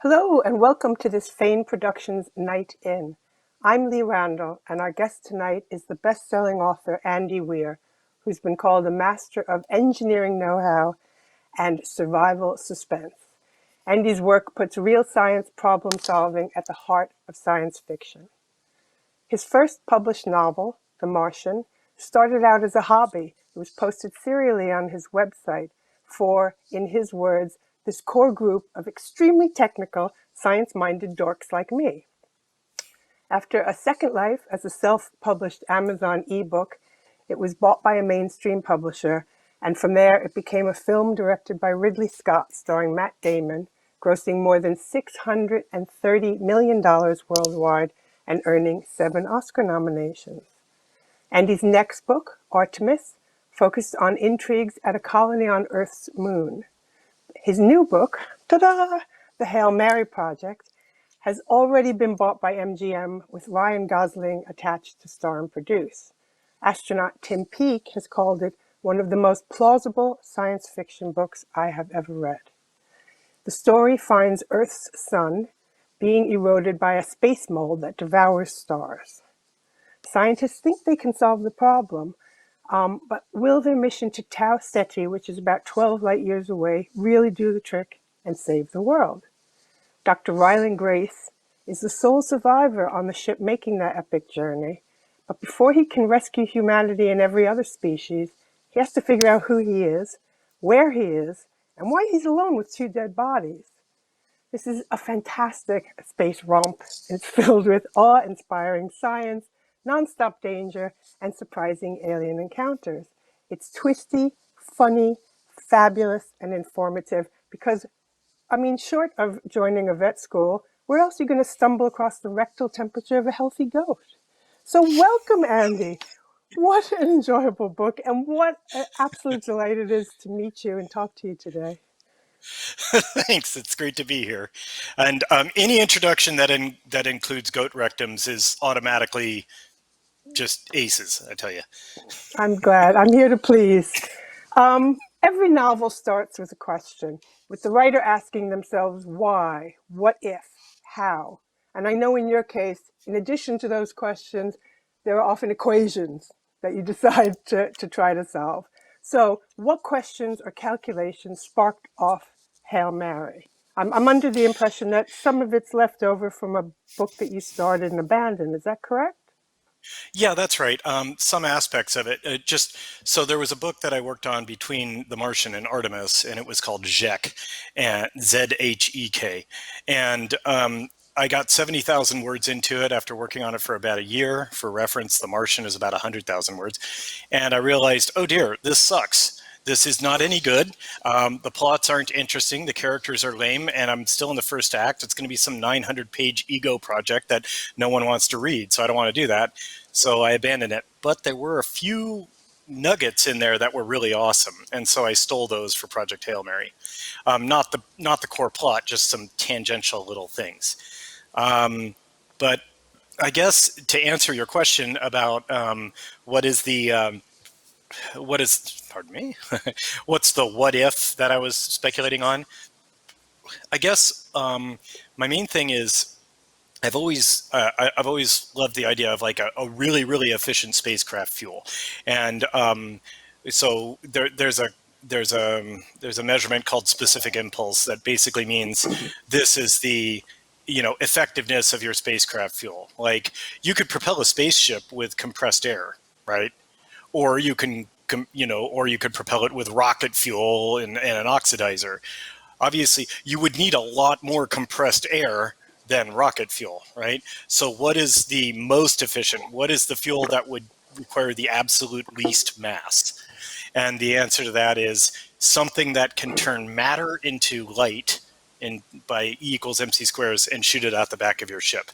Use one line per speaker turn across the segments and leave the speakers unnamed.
Hello and welcome to this Fane Productions Night In. I'm Lee Randall and our guest tonight is the best-selling author Andy Weir, who's been called a master of engineering know-how and survival suspense. Andy's work puts real science problem solving at the heart of science fiction. His first published novel, The Martian, started out as a hobby. It was posted serially on his website for, in his words, this core group of extremely technical, science-minded dorks like me. After a second life as a self-published Amazon ebook, it was bought by a mainstream publisher, and from there it became a film directed by Ridley Scott starring Matt Damon, grossing more than $630 million worldwide and earning 7 Oscar nominations. Andy's next book, Artemis, focused on intrigues at a colony on Earth's moon. His new book, ta-da, The Hail Mary Project, has already been bought by MGM with Ryan Gosling attached to star and produce. Astronaut Tim Peake has called it one of the most plausible science fiction books I have ever read. The story finds Earth's sun being eroded by a space mold that devours stars. Scientists think they can solve the problem, but will their mission to Tau Ceti, which is about 12 light years away, really do the trick and save the world? Dr. Ryland Grace is the sole survivor on the ship making that epic journey, but before he can rescue humanity and every other species, he has to figure out who he is, where he is, and why he's alone with 2 dead bodies. This is a fantastic space romp. It's filled with awe-inspiring science, non-stop danger, and surprising alien encounters. It's twisty, funny, fabulous, and informative because, short of joining a vet school, where else are you going to stumble across the rectal temperature of a healthy goat? So welcome, Andy. What an enjoyable book, and what an absolute delight it is to meet you and talk to you today.
Thanks. It's great to be here. And any introduction that includes goat rectums is automatically just aces, I tell you.
I'm glad. I'm here to please. Every novel starts with a question, with the writer asking themselves why, what if, how. And I know in your case, in addition to those questions, there are often equations that you decide to try to solve. So what questions or calculations sparked off Hail Mary? I'm under the impression that some of it's left over from a book that you started and abandoned. Is that correct?
Yeah, that's right. Some aspects of it. So there was a book that I worked on between The Martian and Artemis, and it was called Zhek, and Zhek. And I got 70,000 words into it after working on it for about a year. For reference, The Martian is about 100,000 words. And I realized, oh dear, this sucks. This is not any good. The plots aren't interesting. The characters are lame, and I'm still in the first act. It's going to be some 900-page ego project that no one wants to read, so I don't want to do that. So I abandoned it. But there were a few nuggets in there that were really awesome, and so I stole those for Project Hail Mary. Not the core plot, just some tangential little things. But I guess to answer your question about what is the pardon me, what's the what if that I was speculating on? I guess my main thing is I've always loved the idea of like a really, really efficient spacecraft fuel. And so there's a measurement called specific impulse that basically means this is the effectiveness of your spacecraft fuel. Like you could propel a spaceship with compressed air, right? Or you can or you could propel it with rocket fuel and an oxidizer. Obviously, you would need a lot more compressed air than rocket fuel, right? So what is the most efficient? What is the fuel that would require the absolute least mass? And the answer to that is something that can turn matter into light by E equals mc squares and shoot it out the back of your ship.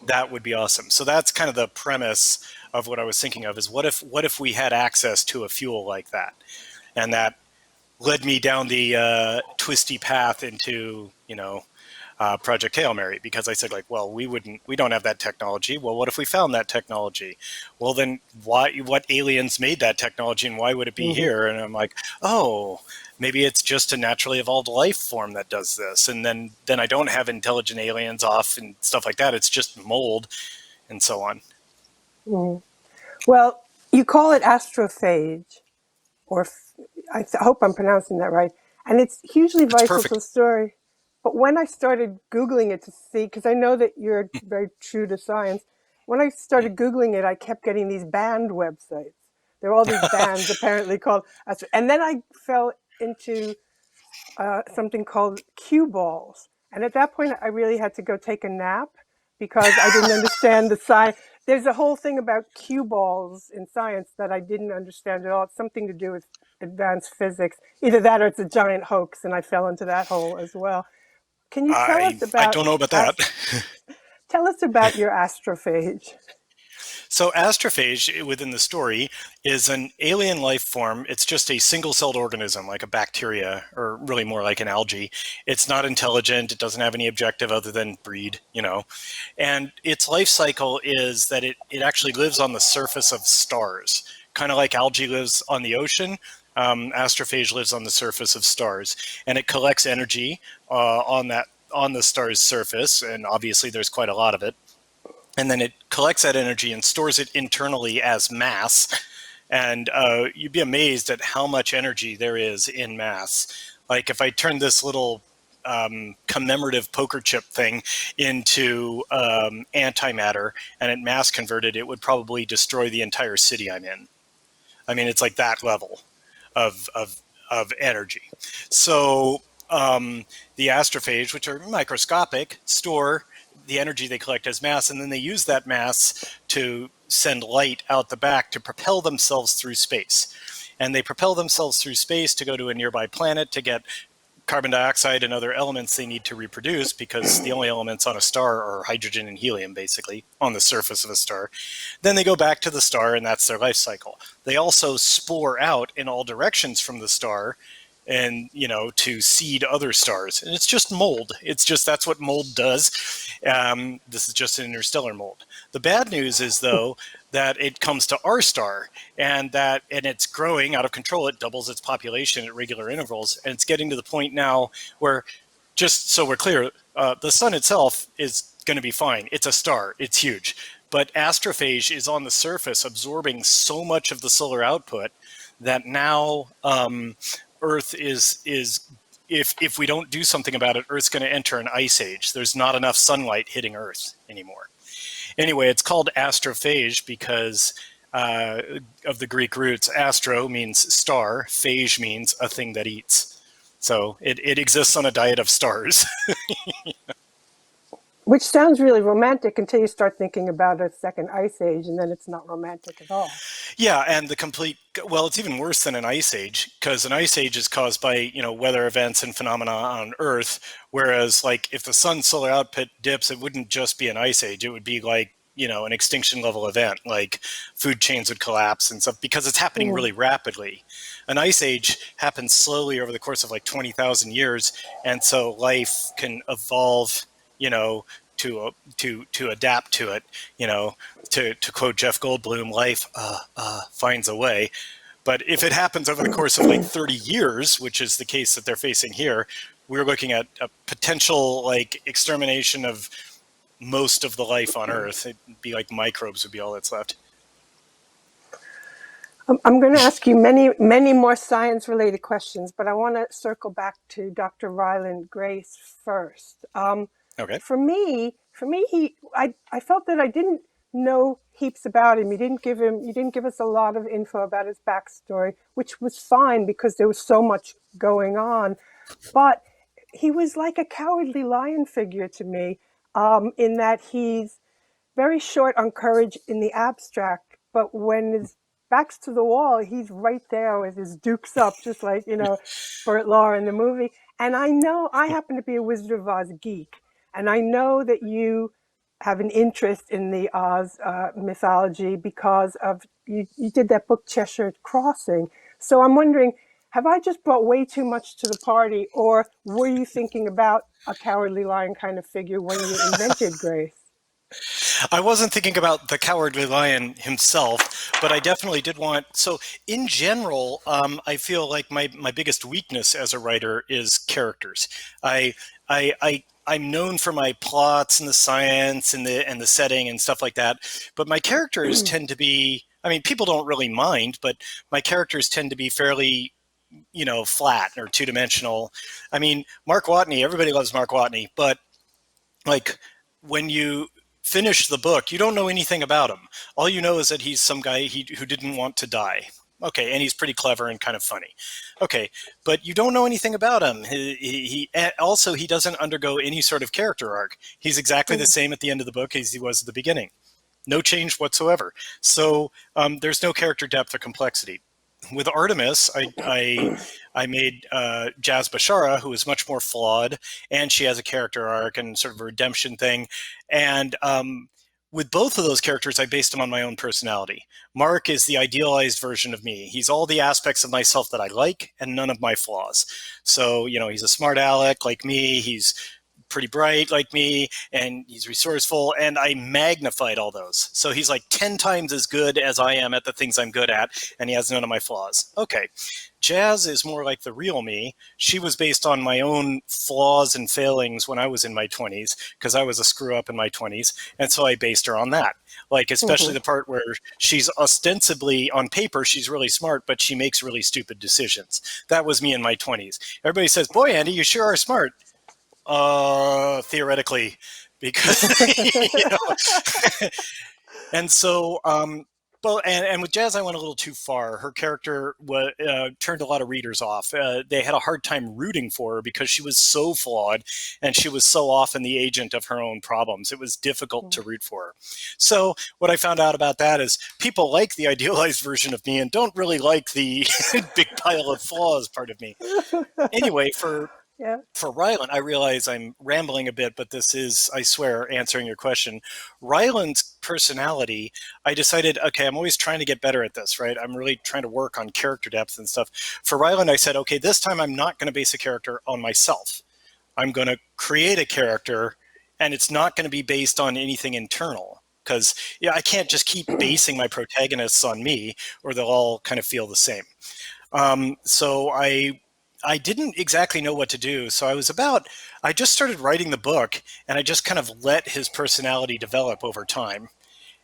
That would be awesome. So that's kind of the premise of what I was thinking of, is what if we had access to a fuel like that? And that led me down the twisty path into, Project Hail Mary, because I said, like, well, we don't have that technology. Well, what if we found that technology? Well, then what aliens made that technology, and why would it be
Hmm.
here? And I'm like, oh, maybe it's just a naturally evolved life form that does this. And then I don't have intelligent aliens off and stuff like that. It's just mold and so on.
Hmm. Well, you call it astrophage, or hope I'm pronouncing that right. And it's hugely
It's
vital to
perfect.
the story. But when I started Googling it to see, because I know that you're very true to science, when I started Googling it, I kept getting these banned websites. There are all these bands apparently called, and then I fell into something called cue balls. And at that point, I really had to go take a nap because I didn't understand the science. There's a whole thing about cue balls in science that I didn't understand at all. It's something to do with advanced physics. Either that or it's a giant hoax, and I fell into that hole as well. Can you tell us
I
about
don't know about that.
tell us about your astrophage?
So astrophage within the story is an alien life form. It's just a single-celled organism, like a bacteria, or really more like an algae. It's not intelligent. It doesn't have any objective other than breed, And its life cycle is that it actually lives on the surface of stars, kind of like algae lives on the ocean. Astrophage lives on the surface of stars, and it collects energy on the star's surface, and obviously there's quite a lot of it, and then it collects that energy and stores it internally as mass. And you'd be amazed at how much energy there is in mass. Like if I turn this little commemorative poker chip thing into antimatter and it mass converted, it would probably destroy the entire city I'm in. I mean, it's like that level of energy. So the astrophage, which are microscopic, store the energy they collect as mass, and then they use that mass to send light out the back to propel themselves through space. And they propel themselves through space to go to a nearby planet to get carbon dioxide and other elements they need to reproduce, because the only elements on a star are hydrogen and helium, basically, on the surface of a star. Then they go back to the star, and that's their life cycle. They also spore out in all directions from the star, and to seed other stars, and it's just mold. It's just, that's what mold does. This is just an interstellar mold. The bad news is, though, that it comes to our star, and it's growing out of control. It doubles its population at regular intervals, and it's getting to the point now where, just so we're clear, the sun itself is going to be fine. It's a star. It's huge. But astrophage is on the surface absorbing so much of the solar output that now Earth is if we don't do something about it, Earth's going to enter an ice age. There's not enough sunlight hitting Earth anymore. Anyway, it's called astrophage because of the Greek roots. Astro means star, phage means a thing that eats. So it exists on a diet of stars.
Which sounds really romantic until you start thinking about a second ice age, and then it's not romantic at all.
Yeah, and well, it's even worse than an ice age, because an ice age is caused by, weather events and phenomena on Earth, whereas, like, if the sun's solar output dips, it wouldn't just be an ice age. It would be like, an extinction level event, like food chains would collapse and stuff, because it's happening
Mm.
really rapidly. An ice age happens slowly over the course of like 20,000 years, and so life can evolve, to adapt to it, to quote Jeff Goldblum, life finds a way. But if it happens over the course of like 30 years, which is the case that they're facing here, we're looking at a potential like extermination of most of the life on Earth. It'd be like microbes would be all that's left.
I'm going to ask you many, many more science-related questions, but I want to circle back to Dr. Ryland Grace first.
Okay.
I felt that I didn't know heaps about him. You didn't give us a lot of info about his backstory, which was fine because there was so much going on. But he was like a cowardly lion figure to me, in that he's very short on courage in the abstract, but when his back's to the wall, he's right there with his dukes up, just like, Burt Law in the movie. And I know I happen to be a Wizard of Oz geek, and I know that you have an interest in the Oz mythology because of you did that book Cheshire Crossing. So I'm wondering, have I just brought way too much to the party, or were you thinking about a cowardly lion kind of figure when you invented Grace?
I wasn't thinking about the Cowardly Lion himself, but I definitely did want. So, in general, I feel like my biggest weakness as a writer is characters. I'm known for my plots and the science and the setting and stuff like that, but my characters tend to be. I mean, people don't really mind, but my characters tend to be fairly, flat or two dimensional. I mean, Mark Watney. Everybody loves Mark Watney, but like when you finish the book, you don't know anything about him. All you know is that he's some guy who didn't want to die. Okay, and he's pretty clever and kind of funny. Okay, but you don't know anything about him. Also he doesn't undergo any sort of character arc. He's exactly the same at the end of the book as he was at the beginning. No change whatsoever. So there's no character depth or complexity. With Artemis, I made Jazz Bashara, who is much more flawed, and she has a character arc and sort of a redemption thing. And with both of those characters, I based them on my own personality. Mark is the idealized version of me. He's all the aspects of myself that I like and none of my flaws. So, he's a smart aleck like me. He's pretty bright like me, and he's resourceful, and I magnified all those. So he's like 10 times as good as I am at the things I'm good at, and he has none of my flaws. Okay. Jazz is more like the real me. She was based on my own flaws and failings when I was in my 20s, because I was a screw up in my 20s, and so I based her on that. Like, especially the part where she's ostensibly, on paper, she's really smart, but she makes really stupid decisions. That was me in my 20s. Everybody says, boy, Andy, you sure are smart. Theoretically, because and so and with Jazz I went a little too far. Her character turned a lot of readers off. They had a hard time rooting for her because she was so flawed and she was so often the agent of her own problems. It was difficult to root for her. So what I found out about that is people like the idealized version of me and don't really like the big pile of flaws part of me. Anyway,
Yeah.
for Ryland, I realize I'm rambling a bit, but this is, I swear, answering your question. Ryland's personality, I decided, okay, I'm always trying to get better at this, right? I'm really trying to work on character depth and stuff. For Ryland, I said, okay, this time I'm not going to base a character on myself. I'm going to create a character, and it's not going to be based on anything internal. Because I can't just keep basing my protagonists on me, or they'll all kind of feel the same. So I didn't exactly know what to do. So I just started writing the book and I just kind of let his personality develop over time.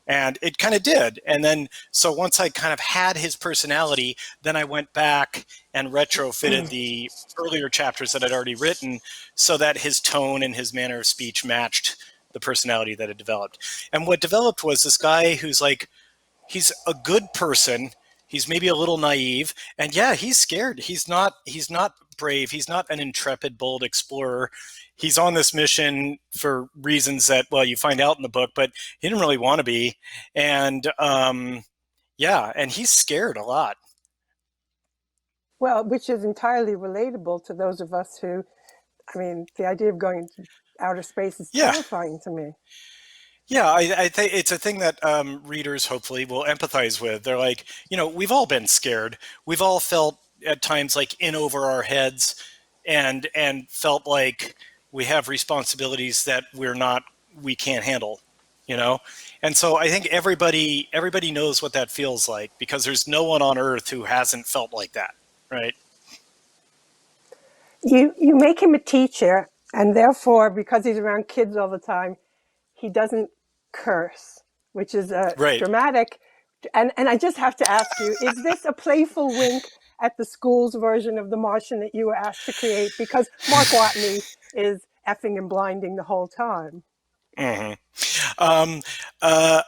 And it kind of did. And then, so once I kind of had his personality, then I went back and retrofitted the earlier chapters that I'd already written so that his tone and his manner of speech matched the personality that had developed. And what developed was this guy who's like, he's a good person. He's maybe a little naive, and yeah, he's scared. He's not brave. He's not an intrepid, bold explorer. He's on this mission for reasons that, well, you find out in the book, but he didn't really want to be. And yeah, and he's scared a lot.
Well, which is entirely relatable to those of us who, I mean, the idea of going to outer space is
Yeah.
terrifying to me.
Yeah, I think it's a thing that readers hopefully will empathize with. They're like, we've all been scared. We've all felt at times like in over our heads, and felt like we have responsibilities that we can't handle, you know. And so I think everybody knows what that feels like because there's no one on Earth who hasn't felt like that, right?
You make him a teacher, and therefore, because he's around kids all the time, he doesn't curse, which is a
Right.
dramatic. And I just have to ask you, is this a playful wink at the school's version of the Martian that you were asked to create? Because Mark Watney is effing and blinding the whole time.
hmm Um, uh,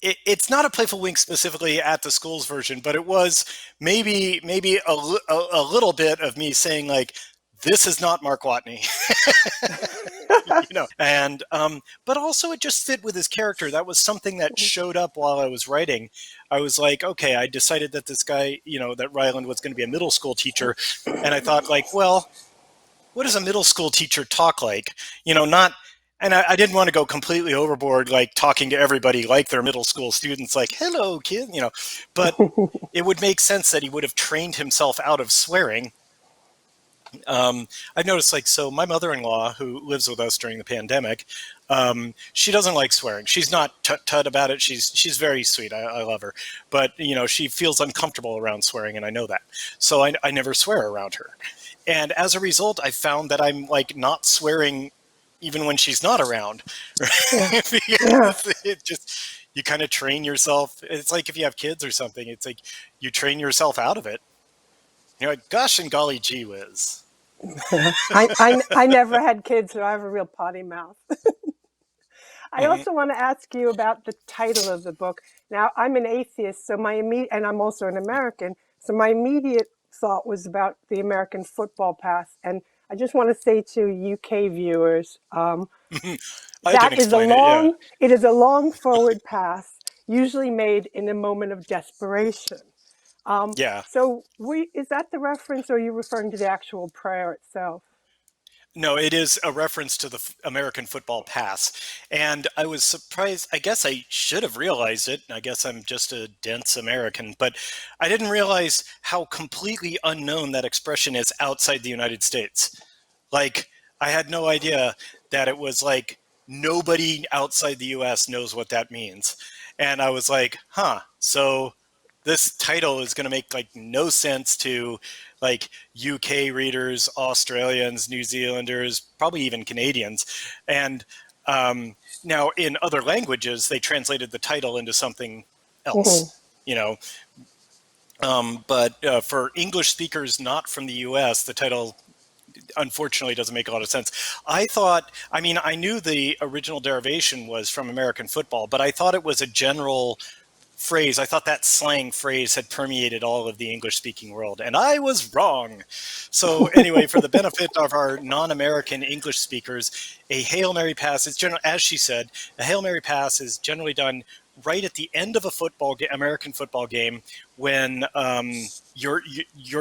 it's not a playful wink specifically at the school's version, but it was maybe a little bit of me saying like, this is not Mark Watney. And but also it just fit with his character. That was something that showed up while I was writing. I was like, okay, I decided that this guy, that Ryland was going to be a middle school teacher, and I thought like, well, what does a middle school teacher talk like? Not And I didn't want to go completely overboard, like talking to everybody like they're middle school students, like, hello, kid, but it would make sense that he would have trained himself out of swearing. I've noticed, like, so my mother-in-law, who lives with us during the pandemic, she doesn't like swearing. She's not tut about it. She's very sweet. I love her, but she feels uncomfortable around swearing, and I know that. So I never swear around her, and as a result, I found that I'm like not swearing even when she's not around,
Yeah.
right?
Yeah.
Because it just you kind of train yourself. It's like if you have kids or something. It's like you train yourself out of it. You're like, gosh and golly gee whiz.
Yeah. I never had kids, so I have a real potty mouth. I
Hmm.
also want to ask you about the title of the book. Now, I'm an atheist, so and I'm also an American, so my immediate thought was about the American football pass. And I just want to say to UK viewers,
I can
that is a
explain it. Yeah.
long, it is a long forward pass, usually made in a moment of desperation.
Yeah.
Is that the reference, or are you referring to the actual prayer itself?
No, it is a reference to the American football pass. And I was surprised. I guess I should have realized it. I guess I'm just a dense American, but I didn't realize how completely unknown that expression is outside the United States. Like, I had no idea that it was like nobody outside the US knows what that means. And I was like, huh, so this title is going to make like no sense to like UK readers, Australians, New Zealanders, probably even Canadians. And now in other languages, they translated the title into something
Mhm.
else, you know. But for English speakers not from the US, the title unfortunately doesn't make a lot of sense. I mean, I knew the original derivation was from American football, but I thought it was a general phrase. I thought that slang phrase had permeated all of the English speaking world, and I was wrong. So, anyway, for the benefit of our non American English speakers, a Hail Mary pass is generally, as she said, a Hail Mary pass is generally done right at the end of a American football game when your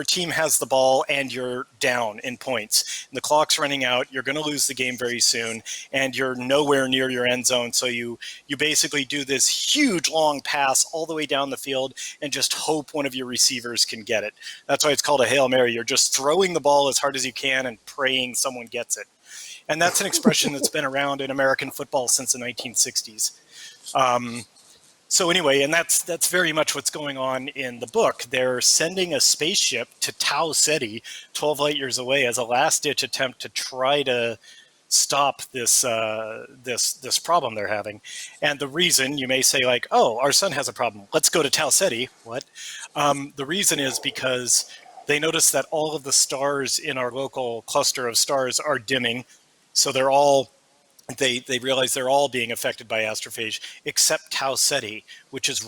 team has the ball and you're down in points. And the clock's running out. You're going to lose the game very soon, and you're nowhere near your end zone. So you basically do this huge long pass all the way down the field and just hope one of your receivers can get it. That's why it's called a Hail Mary. You're just throwing the ball as hard as you can and praying someone gets it. And that's an expression that's been around in American football since the 1960s. So anyway, and that's very much what's going on in the book. They're sending a spaceship to Tau Ceti, 12 light years away, as a last-ditch attempt to try to stop this problem they're having. And the reason, you may say, like, oh, our sun has a problem, let's go to Tau Ceti. What? The reason is because they notice that all of the stars in our local cluster of stars are dimming, so they realize they're all being affected by astrophage except Tau Ceti, which is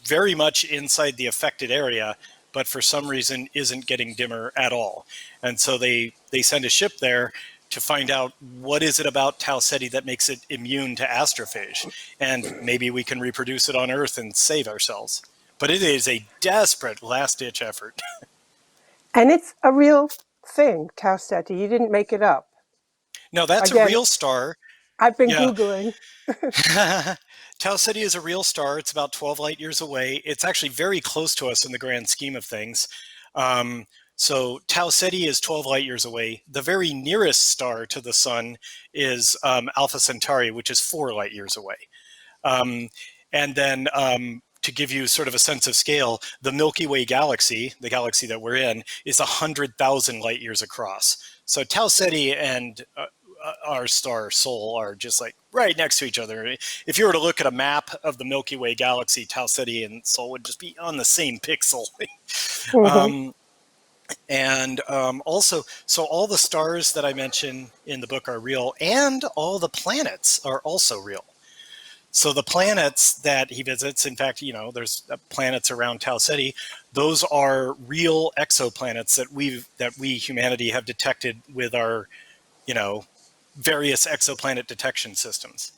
very much inside the affected area, but for some reason isn't getting dimmer at all. And so they send a ship there to find out what is it about Tau Ceti that makes it immune to astrophage, and maybe we can reproduce it on Earth and save ourselves. But it is a desperate last-ditch effort.
And it's a real thing, Tau Ceti. You didn't make it up.
No, that's a
Again,
real star.
I've been
Yeah.
Googling.
Tau Ceti is a real star. It's about 12 light years away. It's actually very close to us in the grand scheme of things. Um, so Tau Ceti is 12 light years away. The very nearest star to the sun is Alpha Centauri, which is 4 light years away. Um, and then to give you sort of a sense of scale, the Milky Way galaxy, the galaxy that we're in, is 100,000 light years across. So Tau Ceti and our star Sol are just like right next to each other. If you were to look at a map of the Milky Way galaxy, Tau Ceti and Sol would just be on the same pixel.
Mhm.
um, and also, so all the stars that I mention in the book are real, and all the planets are also real. So the planets that he visits, in fact, there's planets around Tau Ceti. Those are real exoplanets that we humanity have detected with our, various exoplanet detection systems.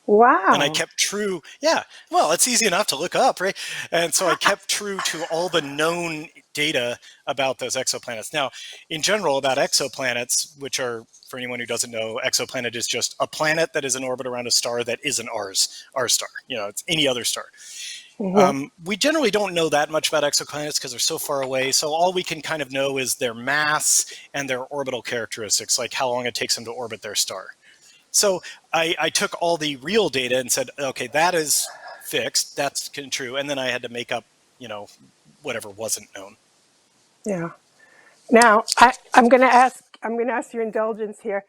And I
Wow.
kept true. Yeah, well, it's easy enough to look up, right? And so I kept true to all the known data about those exoplanets. Now, in general, about exoplanets, which are, for anyone who doesn't know, exoplanet is just a planet that is in orbit around a star that isn't our star. It's any other star.
Hmm.
We generally don't know that much about exoplanets because they're so far away. So all we can kind of know is their mass and their orbital characteristics, like how long it takes them to orbit their star. So I took all the real data and said, okay, that is fixed. That's true. And then I had to make up, whatever wasn't known.
Yeah. Now, I'm going to ask. I'm going to ask your indulgence here.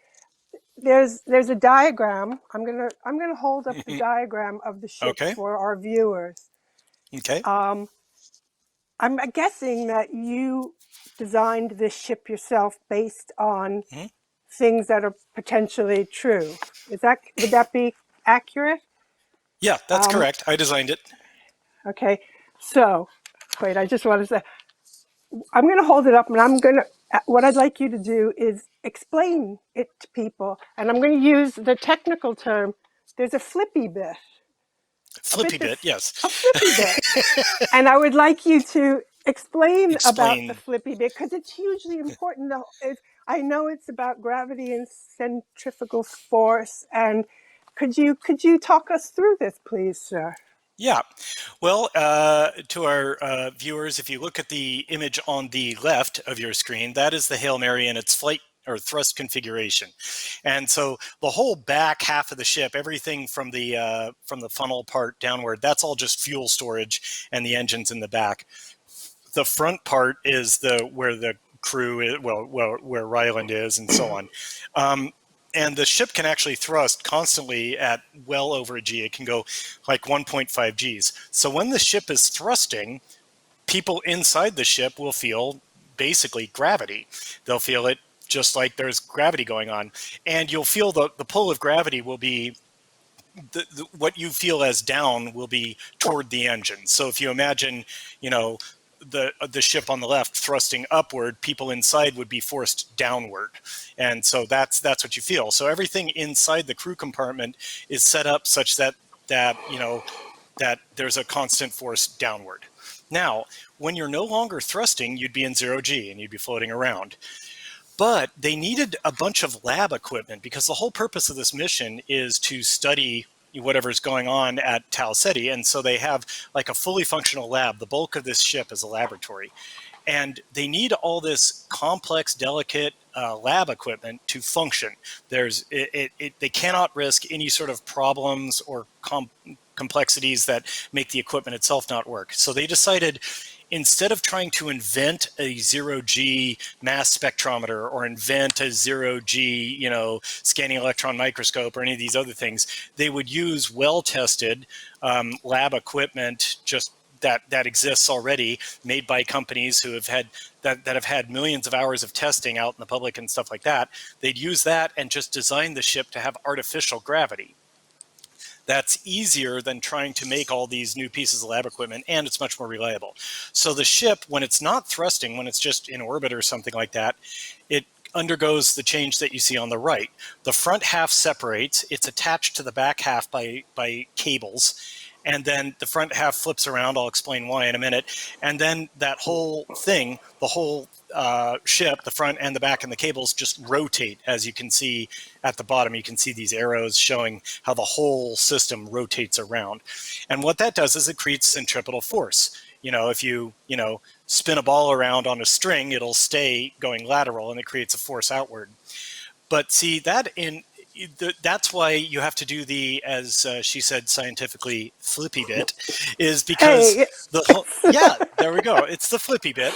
There's a diagram. I'm gonna hold up the diagram of the ship
Okay.
for our viewers.
Okay.
Um, I'm guessing that you designed this ship yourself based on
Mhm.
things that are potentially true. Would that be accurate?
Yeah, that's
Um,
correct. I designed it.
okay. So, wait. I just want to say I'm going to hold it up, and I'm going to. What I'd like you to do is explain it to people, and I'm going to use the technical term. There's a flippy bit, a
Flippy
bit
bit,
that's
yes.
a flippy bit, and I would like you to explain about the
Explain.
flippy bit because it's hugely important. I know it's about gravity and centrifugal force, and could you talk us through this, please, sir?
Yeah. Well, to our viewers, if you look at the image on the left of your screen, that is the Hail Mary in its flight or thrust configuration. And so the whole back half of the ship, everything from the funnel part downward, that's all just fuel storage and the engines in the back. The front part is where the crew is, where Ryland is, and so on. And the ship can actually thrust constantly at well over a G. It can go like 1.5 Gs. So when the ship is thrusting, people inside the ship will feel basically gravity. They'll feel it just like there's gravity going on. And you'll feel the pull of gravity will be what you feel as down will be toward the engine. So if you imagine, the ship on the left thrusting upward, people inside would be forced downward, and so that's what you feel. So everything inside the crew compartment is set up such that there's a constant force downward. Now, when you're no longer thrusting, you'd be in 0 G and you'd be floating around. But they needed a bunch of lab equipment because the whole purpose of this mission is to study whatever's going on at Tau Ceti. And so they have like a fully functional lab. The bulk of this ship is a laboratory. And they need all this complex, delicate lab equipment to function. They cannot risk any sort of problems or complexities that make the equipment itself not work. So they decided, instead of trying to invent a 0 G mass spectrometer or invent a 0 G, scanning electron microscope or any of these other things, they would use well-tested lab equipment that exists already, made by companies who have had millions of hours of testing out in the public and stuff like that. They'd use that and just design the ship to have artificial gravity. That's easier than trying to make all these new pieces of lab equipment, and it's much more reliable. So the ship, when it's not thrusting, when it's just in orbit or something like that, it undergoes the change that you see on the right. The front half separates. It's attached to the back half by cables. And then the front half flips around. I'll explain why in a minute. And then that whole thing, the whole ship, the front and the back and the cables just rotate, as you can see at the bottom. You can see these arrows showing how the whole system rotates around. And what that does is it creates centripetal force. If you spin a ball around on a string, it'll stay going lateral and it creates a force outward. But see, that's why you have to do the, as she said scientifically, flippy bit, is
Hey,
because yeah, there we go. It's the flippy bit.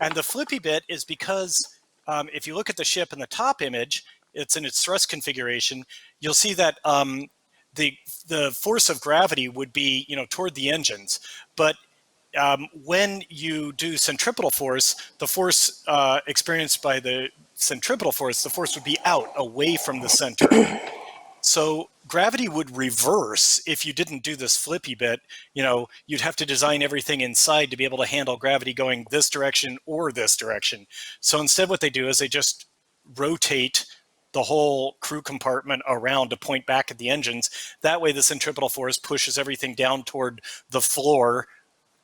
And the flippy bit is because if you look at the ship in the top image, it's in its thrust configuration, you'll see that the force of gravity would be toward the engines. But when you do centripetal force, the force experienced by the centripetal force, the force would be out, away from the center. So gravity would reverse if you didn't do this flippy bit. You'd have to design everything inside to be able to handle gravity going this direction or this direction. So instead what they do is they just rotate the whole crew compartment around to point back at the engines. That way the centripetal force pushes everything down toward the floor,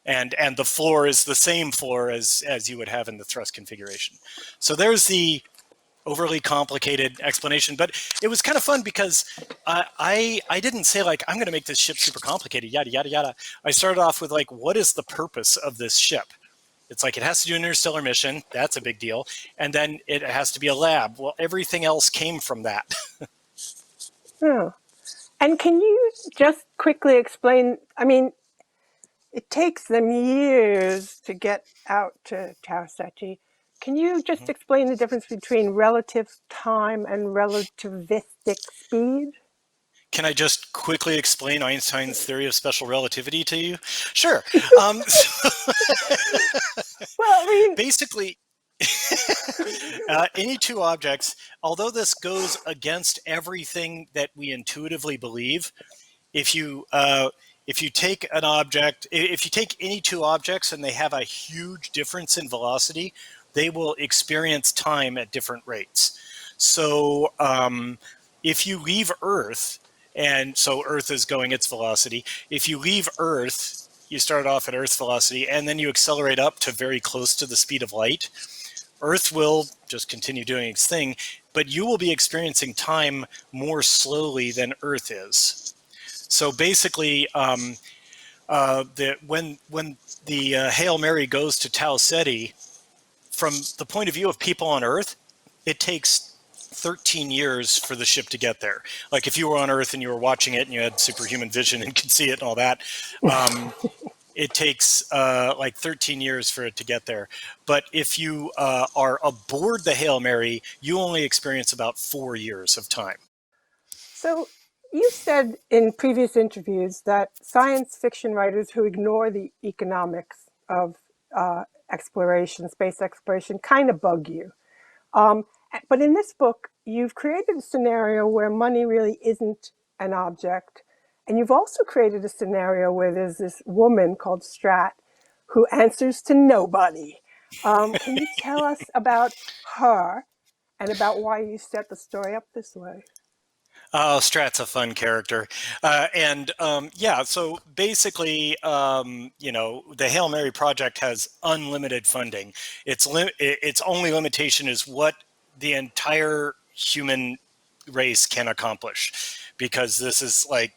and the floor is the same floor as you would have in the thrust configuration. So there's the overly complicated explanation, but it was kind of fun because I didn't say like, I'm going to make this ship super complicated, yada, yada, yada. I started off with like, what is the purpose of this ship? It's like, it has to do an interstellar mission. That's a big deal. And then it has to be a lab. Well, everything else came from that.
Oh. And can you just quickly explain, I mean, it takes them years to get out to Tau Ceti. Can you just explain the difference between relative time and relativistic speed?
Can I just quickly explain Einstein's theory of special relativity to you? Sure.
Well, I mean,
basically, any two objects, although this goes against everything that we intuitively believe, if you take an object, if you take any two objects and they have a huge difference in velocity, they will experience time at different rates. So if you leave Earth, and so Earth is going its velocity, if you leave Earth, you start off at Earth's velocity, and then you accelerate up to very close to the speed of light, Earth will just continue doing its thing, but you will be experiencing time more slowly than Earth is. So basically, when the Hail Mary goes to Tau Ceti, from the point of view of people on Earth, it takes 13 years for the ship to get there. Like if you were on Earth and you were watching it and you had superhuman vision and could see it and all that, it takes like 13 years for it to get there. But if you are aboard the Hail Mary, you only experience about 4 years of time.
so you said in previous interviews that science fiction writers who ignore the economics of exploration, space exploration, kind of bug you. But in this book, you've created a scenario where money really isn't an object. And you've also created a scenario where there's this woman called Strat who answers to nobody. Can you tell us about her and about why you set the story up this way?
Oh, Strat's a fun character. Yeah, so basically, the Hail Mary project has unlimited funding. Its only limitation is what the entire human race can accomplish, because this is like,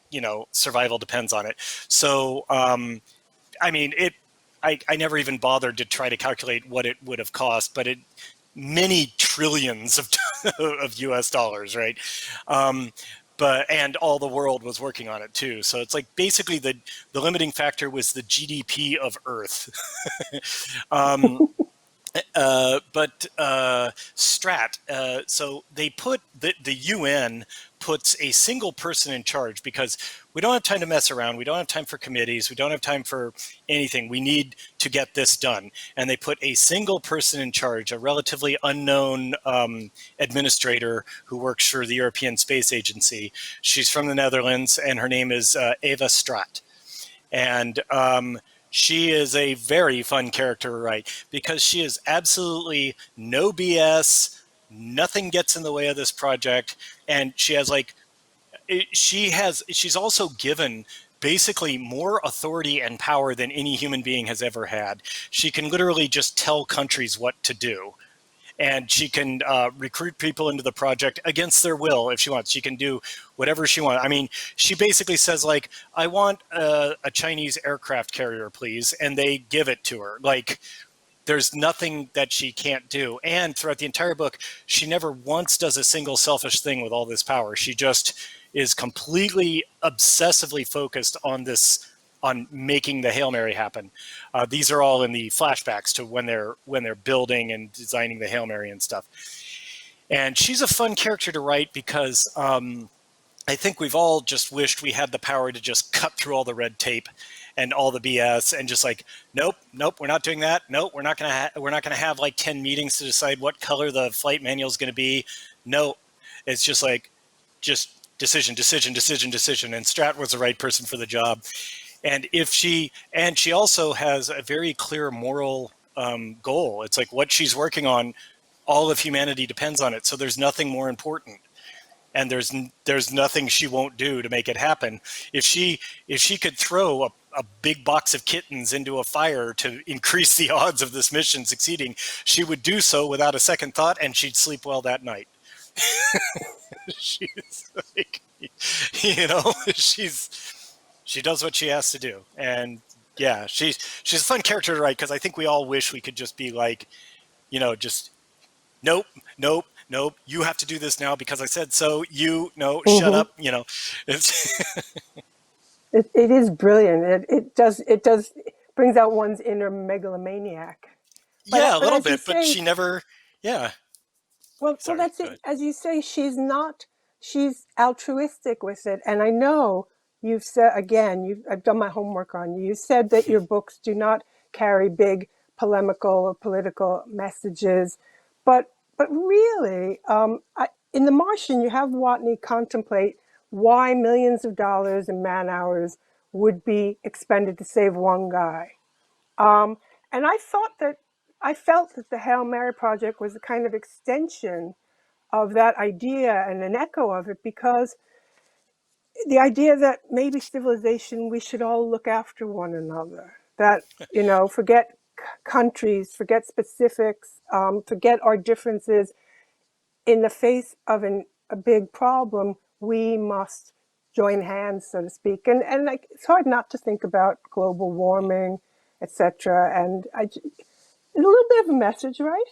survival depends on it. So, I mean, I never even bothered to try to calculate what it would have cost, but many trillions of US dollars, right? And all the world was working on it too. So it's like basically the limiting factor was the GDP of Earth. Strat, so they put the UN puts a single person in charge because we don't have time to mess around. We don't have time for committees. We don't have time for anything. We need to get this done. And they put a single person in charge, a relatively unknown administrator who works for the European Space Agency. She's from the Netherlands, and her name is Eva Strat. And she is a very fun character to write because she is absolutely no BS. Nothing gets in the way of this project. And she has she's also given basically more authority and power than any human being has ever had. She can literally just tell countries what to do. And she can recruit people into the project against their will if she wants. She can do whatever she wants. I mean, she basically says, like, I want a Chinese aircraft carrier, please. And they give it to her. Like, there's nothing that she can't do. And throughout the entire book, she never once does a single selfish thing with all this power. She just is completely obsessively focused on making the Hail Mary happen. These are all in the flashbacks to when they're building and designing the Hail Mary and stuff. And she's a fun character to write because I think we've all just wished we had the power to just cut through all the red tape and all the BS and just like, nope, we're not doing that. Nope, we're not gonna have like 10 meetings to decide what color the flight manual is gonna be. No, it's just like, just decision. And Strat was the right person for the job. And she also has a very clear moral goal. It's like what she's working on all of humanity depends on it. So there's nothing more important. And there's nothing she won't do to make it happen. If she could throw a big box of kittens into a fire to increase the odds of this mission succeeding, she would do so without a second thought, and she'd sleep well that night. She's like, she does what she has to do, and yeah, she's a fun character to write because I think we all wish we could just be like, just nope, nope, nope, you have to do this now because I said so. Shut up. It's
It is brilliant. It does brings out one's inner megalomaniac.
yeah, a
But
little
as you
bit, but
say,
she never. Yeah,
well,
sorry.
that's
Go
it.
ahead.
As you say, she's altruistic with it. And I know you've said, again, I've done my homework on you. You said that your books do not carry big polemical or political messages. But really, in The Martian, you have Watney contemplate why millions of dollars and man hours would be expended to save one guy. Um, and I felt that the Hail Mary Project was a kind of extension of that idea and an echo of it, because the idea that maybe civilization, we should all look after one another, that, forget countries, forget specifics, forget our differences. In the face of a big problem, we must join hands, so to speak. And like, it's hard not to think about global warming, etc. And a little bit of a message, right?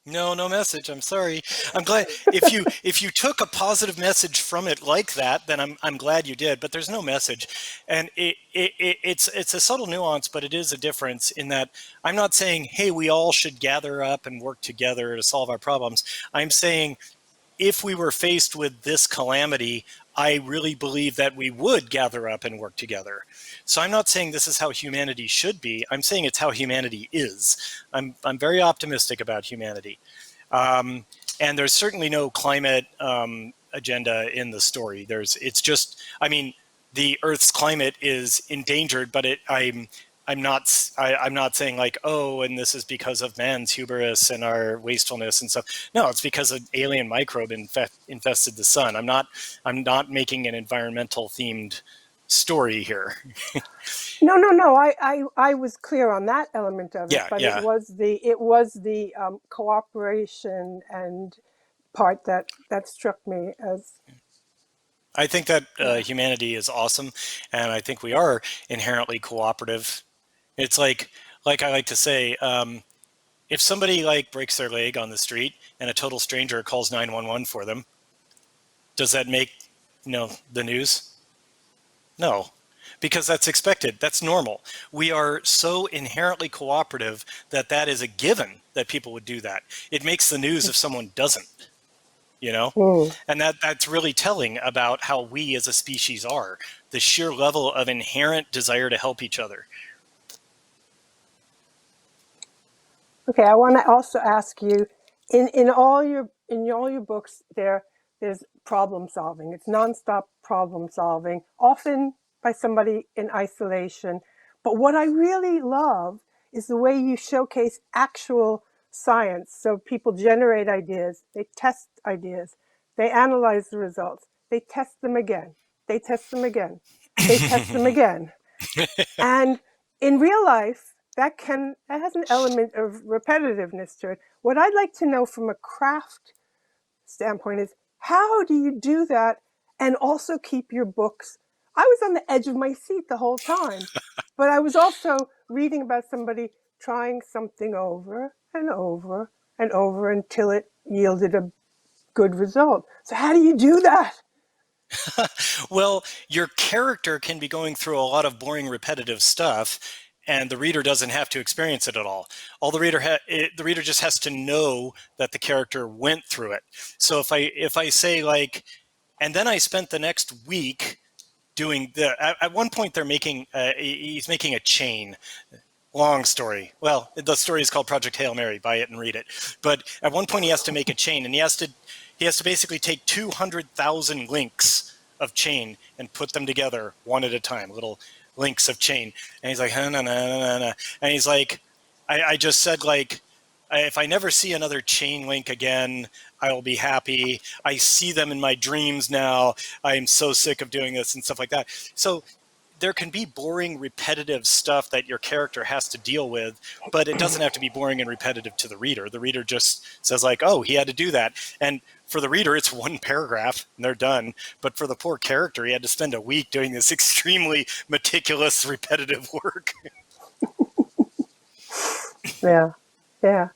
No message. I'm sorry. I'm glad if you took a positive message from it like that, then I'm glad you did. But there's no message, and it's a subtle nuance, but it is a difference in that I'm not saying, hey, we all should gather up and work together to solve our problems. I'm saying, if we were faced with this calamity, I really believe that we would gather up and work together. So I'm not saying this is how humanity should be. I'm saying it's how humanity is. I'm very optimistic about humanity. And there's certainly no climate agenda in the story. It's just, I mean, the Earth's climate is endangered, but I'm not saying like, oh, and this is because of man's hubris and our wastefulness and stuff. No, it's because an alien microbe infested the sun. I'm not making an environmental themed story here.
No. I was clear on that element of it,
Yeah,
but
yeah.
it was the cooperation and part that struck me as,
I think that
yeah.
humanity is awesome, and I think we are inherently cooperative. It's like I like to say, if somebody like breaks their leg on the street and a total stranger calls 911 for them, does that make the news? No, because that's expected. That's normal. We are so inherently cooperative that is a given that people would do that. It makes the news if someone doesn't,
Mm.
and that's really telling about how we as a species are, the sheer level of inherent desire to help each other.
Okay, I want to also ask you, in all your books, there's problem solving. It's nonstop problem solving, often by somebody in isolation. But what I really love is the way you showcase actual science. So people generate ideas, they test ideas, they analyze the results, they test them again, they test them again, they test them again. And in real life, that has an element of repetitiveness to it. What I'd like to know from a craft standpoint is, how do you do that and also keep your books? I was on the edge of my seat the whole time, but I was also reading about somebody trying something over and over and over until it yielded a good result. So how do you do that?
Well, your character can be going through a lot of boring, repetitive stuff, and the reader doesn't have to experience it at all. All the reader just has to know that the character went through it. So if I say like, and then I spent the next week doing at one point he's making a chain. Long story. Well, the story is called Project Hail Mary. Buy it and read it. But at one point he has to make a chain, and he has to basically take 200,000 links of chain and put them together one at a time, little links of chain. And he's like, no, no, no, no, no. And he's like, I just said like, If I never see another chain link again, I will be happy. I see them in my dreams now. I am so sick of doing this and stuff like that. So there can be boring, repetitive stuff that your character has to deal with, but it doesn't have to be boring and repetitive to the reader. The reader just says like, oh, he had to do that. And for the reader, it's one paragraph and they're done. But for the poor character, he had to spend a week doing this extremely meticulous, repetitive work.
Yeah, yeah.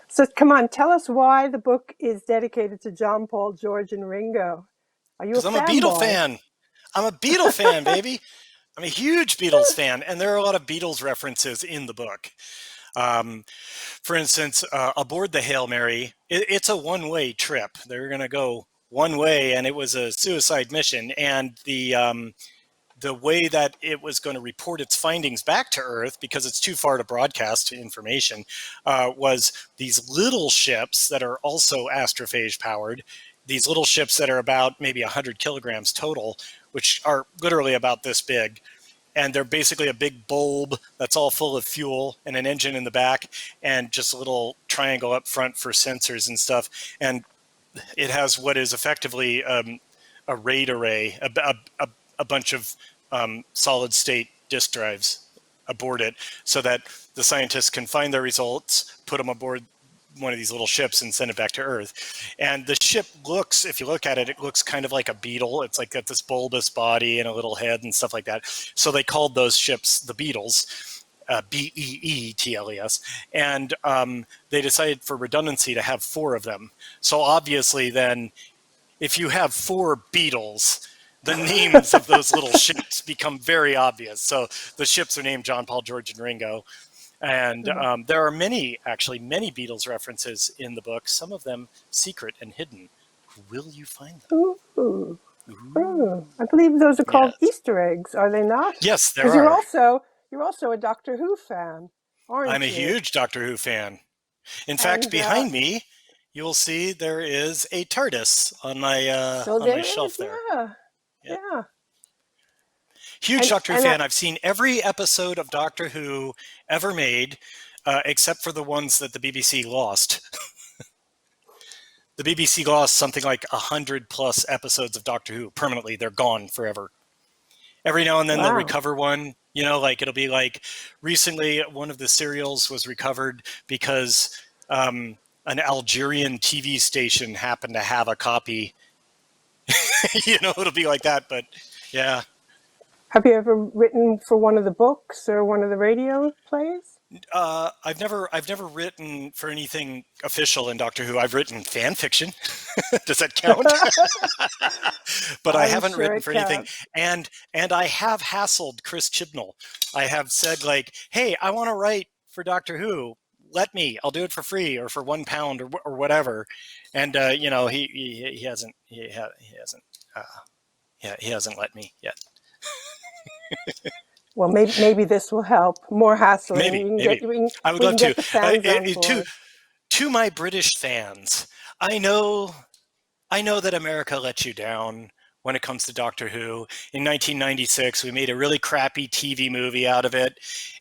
So come on, tell us why the book is dedicated to John, Paul, George, and Ringo. Are you a
Because I'm a Beatle
fanboy?
fan. I'm a Beatle fan, baby. I'm a huge Beatles fan, and there are a lot of Beatles references in the book. For instance, aboard the Hail Mary, it's a one-way trip. They're going to go one way, and it was a suicide mission. And the way that it was going to report its findings back to Earth, because it's too far to broadcast information, was these little ships that are also astrophage powered. These little ships that are about maybe 100 kilograms total, which are literally about this big. And they're basically a big bulb that's all full of fuel and an engine in the back and just a little triangle up front for sensors and stuff. And it has what is effectively a RAID array, a bunch of solid state disk drives aboard it so that the scientists can find their results, put them aboard one of these little ships and send it back to Earth. And the ship looks, if you look at it, it looks kind of like a beetle. It's like got this bulbous body and a little head and stuff like that. So they called those ships the Beetles, Beetles. And they decided for redundancy to have 4 of them. So obviously then, if you have 4 Beetles, the names of those little ships become very obvious. So the ships are named John, Paul, George, and Ringo. And there are many Beatles references in the book, some of them secret and hidden. Will you find them?
Ooh. Ooh. I believe those are called Easter eggs, are they not?
Yes, there are.
Because you're also a Doctor Who fan, aren't you?
I'm a huge Doctor Who fan. In fact, behind me, you'll see there is a TARDIS on my shelf there.
Yeah.
Huge Doctor Who fan. I've seen every episode of Doctor Who ever made, except for the ones that the BBC lost. The BBC lost something like 100+ episodes of Doctor Who permanently. They're gone forever. Every now and then they'll recover one. You know, like it'll be like recently one of the serials was recovered because an Algerian TV station happened to have a copy. You know, it'll be like that, but yeah.
Have you ever written for one of the books or one of the radio plays?
I've never written for anything official in Doctor Who. I've written fan fiction. Does that count? But I haven't written for anything. And I have hassled Chris Chibnall. I have said like, hey, I want to write for Doctor Who. Let me. I'll do it for free or for £1 or whatever. And you know, he hasn't let me yet.
Well, maybe this will help. More hassling.
Maybe. I would love to. To my British fans, I know that America let you down when it comes to Doctor Who. In 1996, we made a really crappy TV movie out of it.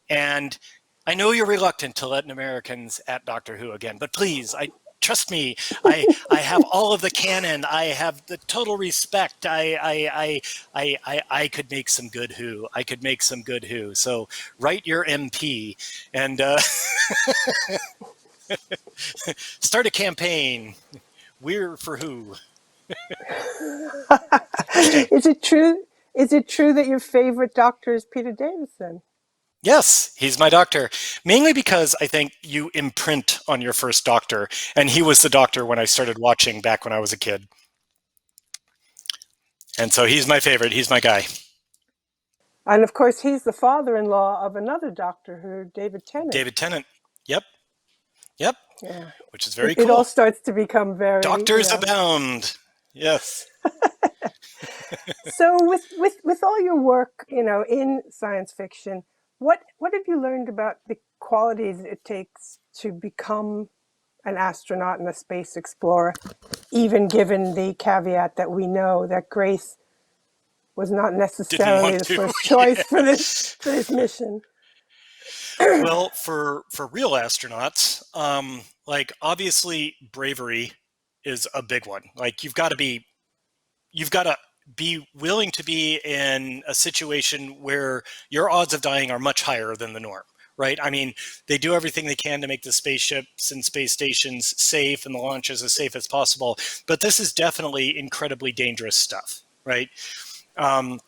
And I know you're reluctant to let Americans at Doctor Who again, but please, trust me, I have all of the canon. I have the total respect. I could make some good Who. I could make some good Who. So write your MP and start a campaign. Weir for Who.
Is it true? Is it true that your favorite Doctor is Peter Davison?
Yes, he's my Doctor. Mainly because I think you imprint on your first Doctor, and he was the Doctor when I started watching back when I was a kid. And so he's my favorite. He's my guy.
And of course, he's the father-in-law of another Doctor Who, David Tennant.
David Tennant. Yep. Yeah. Which is very
cool.
It
all starts to become very...
Doctors abound. Yes.
So with all your work, you know, in science fiction, what have you learned about the qualities it takes to become an astronaut and a space explorer, even given the caveat that we know that Grace was not necessarily the first choice for this mission?
Well, for real astronauts, like obviously bravery is a big one. Like you've got to be willing to be in a situation where your odds of dying are much higher than the norm, right? I mean, they do everything they can to make the spaceships and space stations safe and the launches as safe as possible, but this is definitely incredibly dangerous stuff, right? Um,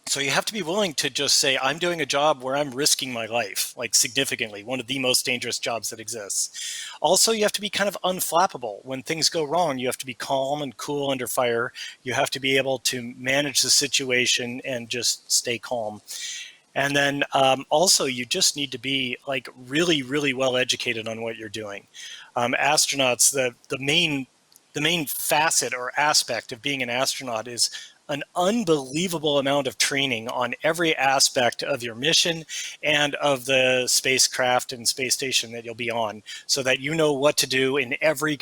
so you have to be willing to just say, I'm doing a job where I'm risking my life, like significantly, one of the most dangerous jobs that exists. Also, you have to be kind of unflappable. When things go wrong, you have to be calm and cool under fire. You have to be able to manage the situation and just stay calm. And then also, you just need to be like really, really well educated on what you're doing. Astronauts, the main facet or aspect of being an astronaut is an unbelievable amount of training on every aspect of your mission and of the spacecraft and space station that you'll be on, so that you know what to do in every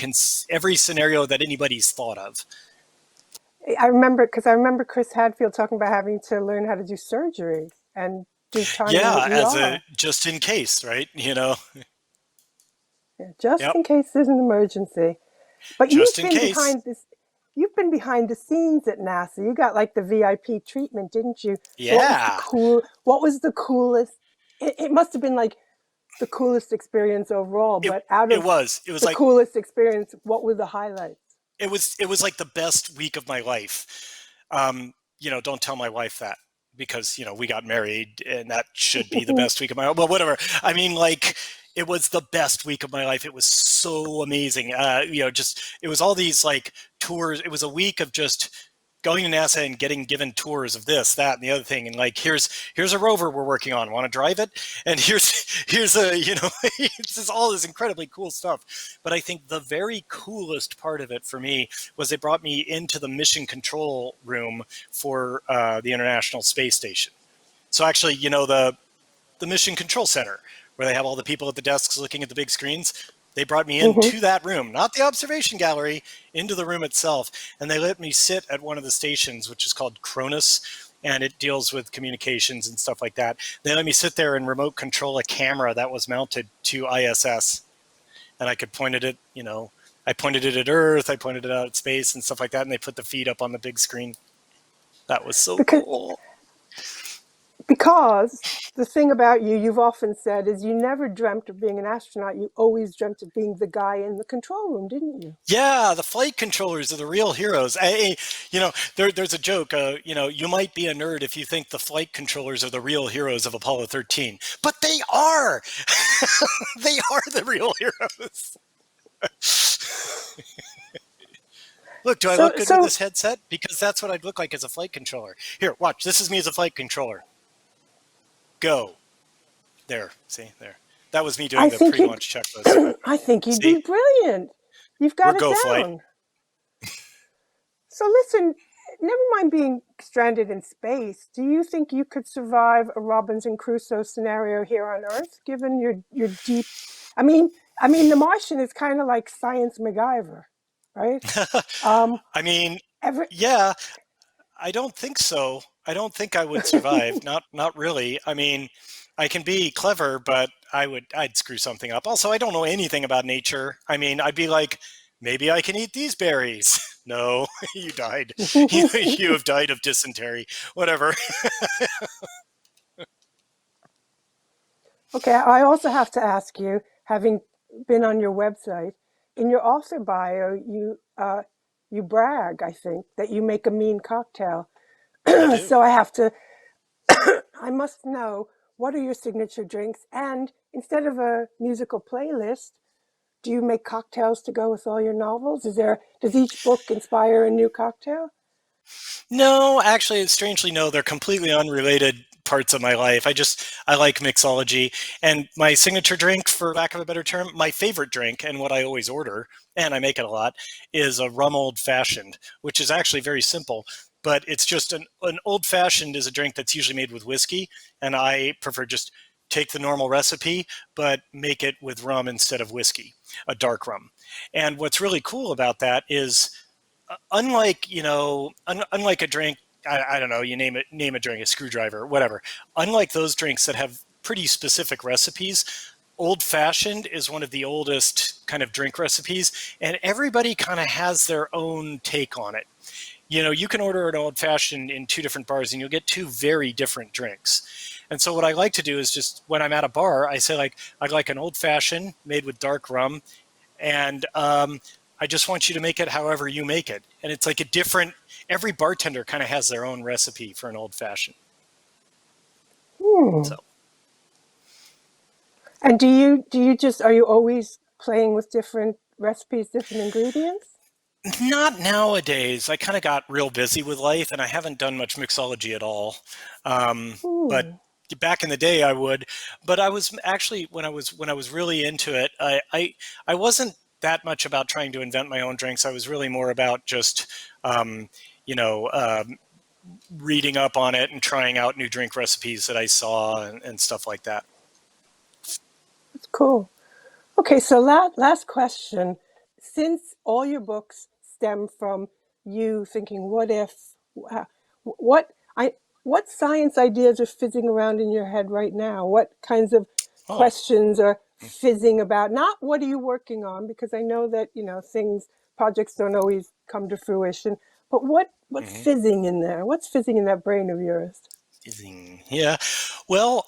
scenario that anybody's thought of.
I remember Chris Hadfield talking about having to learn how to do surgery and do time in the
Yeah, as a
ER.
just in case, right? You know,
Yeah, just
yep,
in case there's an emergency. But
just in case.
you've been behind the scenes at NASA. You got like the VIP treatment, didn't you? So
Yeah,
what was the coolest it must have been like the coolest experience overall,
it
but out
it
of
was. It was
the
like
coolest experience, what were the highlights?
it was like the best week of my life. Don't tell my wife that, because we got married and that should be the best week of my life. Well, whatever. I mean, like, it was the best week of my life. It was so amazing. Just it was all these like tours. It was a week of just going to NASA and getting given tours of this, that, and the other thing. And like, here's a rover we're working on. Want to drive it? And here's a it's just all this incredibly cool stuff. But I think the very coolest part of it for me was they brought me into the mission control room for the International Space Station. So actually, the mission control center, where they have all the people at the desks looking at the big screens. They brought me
Hmm.
into that room, not the observation gallery, into the room itself. And they let me sit at one of the stations, which is called Cronus, and it deals with communications and stuff like that. They let me sit there and remote control a camera that was mounted to ISS. And I could point it at, I pointed it at Earth, I pointed it out at space and stuff like that. And they put the feed up on the big screen. That was so
Because
cool.
because the thing about you, you've often said, is you never dreamt of being an astronaut. You always dreamt of being the guy in the control room, didn't you?
Yeah, the flight controllers are the real heroes. There's a joke. You might be a nerd if you think the flight controllers are the real heroes of Apollo 13, but they are. They are the real heroes. Look, do I
So,
look good with
so
this headset? Because that's what I'd look like as a flight controller. Here, watch. This is me as a flight controller. Go. There. See? There. That was me
I
doing the
think you,
pre-launch checklist.
I think you'd be
See?
brilliant. You've
We're
got it
go flight.
down. So listen, never mind being stranded in space. Do you think you could survive a Robinson Crusoe scenario here on Earth, given your deep? I mean, the Martian is kind of like science MacGyver, right? Um,
I mean,
every
yeah, I don't think so. I don't think I would survive. Not really. I mean, I can be clever, but I'd screw something up. Also, I don't know anything about nature. I mean, I'd be like, maybe I can eat these berries. No, you died. You have died of dysentery. Whatever.
Okay, I also have to ask you, having been on your website, in your author bio, you brag, I think, that you make a mean cocktail.
I do.
So I must know, what are your signature drinks? And instead of a musical playlist, do you make cocktails to go with all your novels? Does each book inspire a new cocktail?
No, actually, strangely, no. They're completely unrelated parts of my life. I like mixology. And my signature drink, for lack of a better term, my favorite drink, and what I always order, and I make it a lot, is a rum old fashioned, which is actually very simple. But it's just an old fashioned is a drink that's usually made with whiskey. And I prefer just take the normal recipe, but make it with rum instead of whiskey, a dark rum. And what's really cool about that is unlike unlike a drink, I don't know, you name a drink, a screwdriver, whatever. Unlike those drinks that have pretty specific recipes. Old fashioned is one of the oldest kind of drink recipes, and everybody kind of has their own take on it. You can order an old fashioned in two different bars and you'll get two very different drinks. And so what I like to do is just when I'm at a bar, I say like, I'd like an old fashioned made with dark rum. And I just want you to make it however you make it. And it's like every bartender kind of has their own recipe for an old fashioned.
Hmm.
So.
And are you always playing with different recipes, different ingredients?
Not nowadays. I kind of got real busy with life and I haven't done much mixology at all. But
Hmm.
back in the day I would. But I was actually when I was really into it, I wasn't that much about trying to invent my own drinks. I was really more about just you know reading up on it and trying out new drink recipes that I saw and stuff like that.
That's cool. Okay, so last question. Since all your books stem from you thinking, what if, what I what science ideas are fizzing around in your head right now? What kinds of
Oh.
questions are fizzing about? Not what are you working on, because I know that, projects don't always come to fruition, but what's
Mhm.
fizzing in there? What's fizzing in that brain of yours?
Yeah. Well,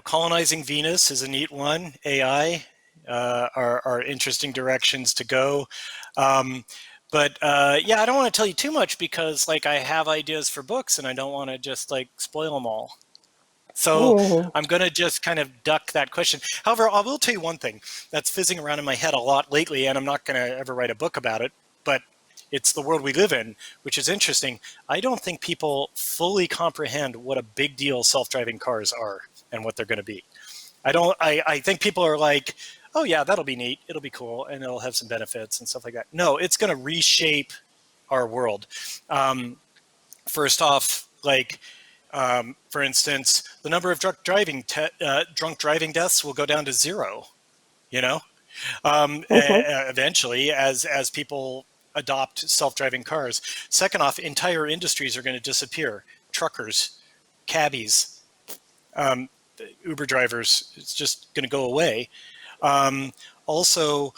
colonizing Venus is a neat one. AI are interesting directions to go. But yeah, I don't want to tell you too much because like I have ideas for books and I don't want to just like spoil them all. So
Oh,
I'm going to just kind of duck that question. However, I will tell you one thing that's fizzing around in my head a lot lately, and I'm not going to ever write a book about it, but it's the world we live in, which is interesting. I don't think people fully comprehend what a big deal self-driving cars are and what they're going to be. I think people are like, oh yeah, that'll be neat. It'll be cool. And it'll have some benefits and stuff like that. No, it's going to reshape our world. Um, First off, like, for instance, the number of drunk driving deaths will go down to zero. You know,
mhm.
eventually, as people adopt self-driving cars. Second off, entire industries are going to disappear. Truckers, cabbies, um, Uber drivers. It's just going to go away. Also,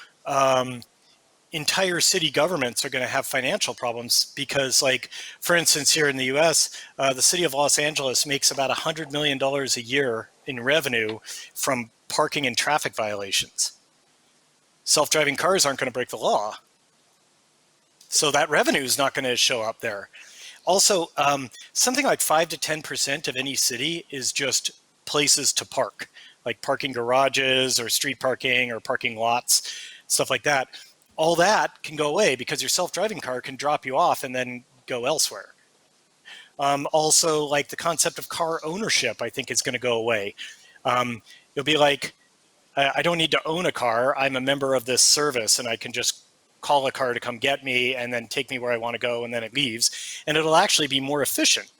entire city governments are going to have financial problems because, like, for instance, here in the US, the city of Los Angeles makes about $100 million a year in revenue from parking and traffic violations. Self-driving cars aren't going to break the law. So that revenue is not going to show up there. Also, something like 5 to 10% of any city is just places to park, like parking garages or street parking or parking lots, stuff like that. All that can go away because your self-driving car can drop you off and then go elsewhere. Also, like the concept of car ownership, I think is going to go away. You'll be like, I don't need to own a car. I'm a member of this service and I can just call a car to come get me and then take me where I want to go and then it leaves. And it'll actually be more efficient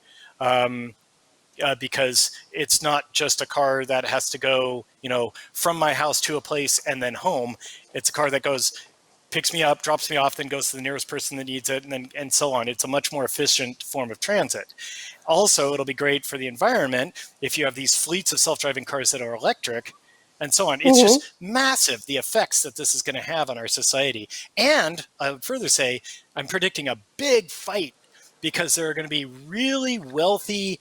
because it's not just a car that has to go, from my house to a place and then home. It's a car that goes, picks me up, drops me off, then goes to the nearest person that needs it, and so on. It's a much more efficient form of transit. Also, it'll be great for the environment if you have these fleets of self-driving cars that are electric and so on. It's
Mhm.
just massive, the effects that this is going to have on our society. And I would further say, I'm predicting a big fight because there are going to be really wealthy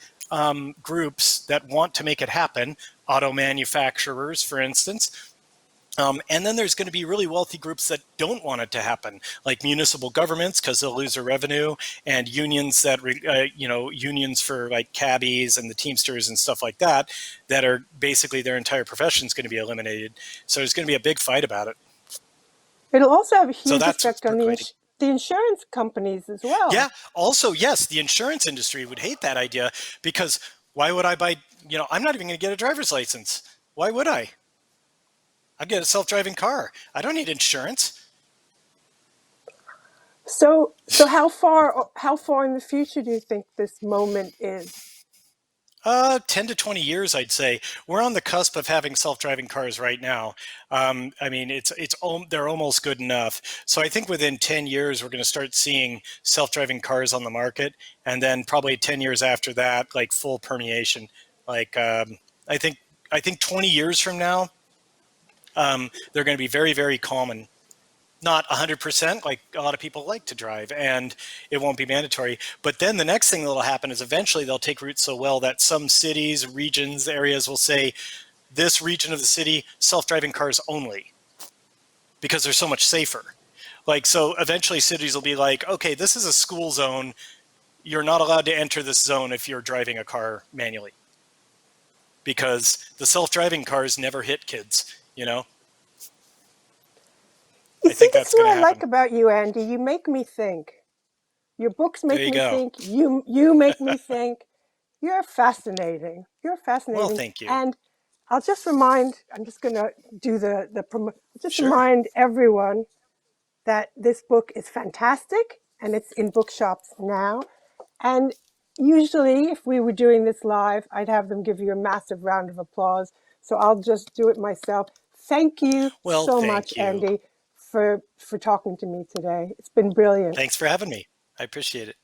groups that want to make it happen, auto manufacturers, for instance. And then there's going to be really wealthy groups that don't want it to happen, like municipal governments because they'll lose their revenue, and unions unions for like cabbies and the Teamsters and stuff like that, that are basically their entire profession is going to be eliminated. So there's going to be a big fight about it.
It'll also have a
So
huge
that's what's
effect on
percolating.
the insurance companies as
Yeah.
well.
Also, yes, the insurance industry would hate that idea because why would I buy? I'm not even going to get a driver's license. Why would I? I get a self-driving car. I don't need insurance.
So how far in the future do you think this moment is?
10 to 20 years, I'd say. We're on the cusp of having self-driving cars right now. I mean, they're almost good enough. So I think within 10 years, we're going to start seeing self-driving cars on the market, and then probably 10 years after that, like full permeation. Like I think I think 20 years from now, they're going to be very, very common. Not 100%, like a lot of people like to drive, and it won't be mandatory. But then the next thing that'll happen is eventually they'll take root so well that some cities, regions, areas will say, this region of the city, self-driving cars only, because they're so much safer. Like, so eventually cities will be like, okay, this is a school zone. You're not allowed to enter this zone if you're driving a car manually, because the self-driving cars never hit kids, you know?
You
I
see,
think
this is
that's going
what
to
I like
happen.
about you, Andy. You make me think. Your books
There
make
you
me
go.
think. You make me think. You're fascinating. You're
Well,
fascinating.
thank you.
And I'll just remind, I'm just going to do just
Sure.
remind everyone that this book is fantastic and it's in bookshops now. And usually, if we were doing this live, I'd have them give you a massive round of applause. So I'll just do it myself. Thank you
Well,
so much,
thank you.
Andy, for talking to me today. It's been brilliant.
Thanks for having me. I appreciate it.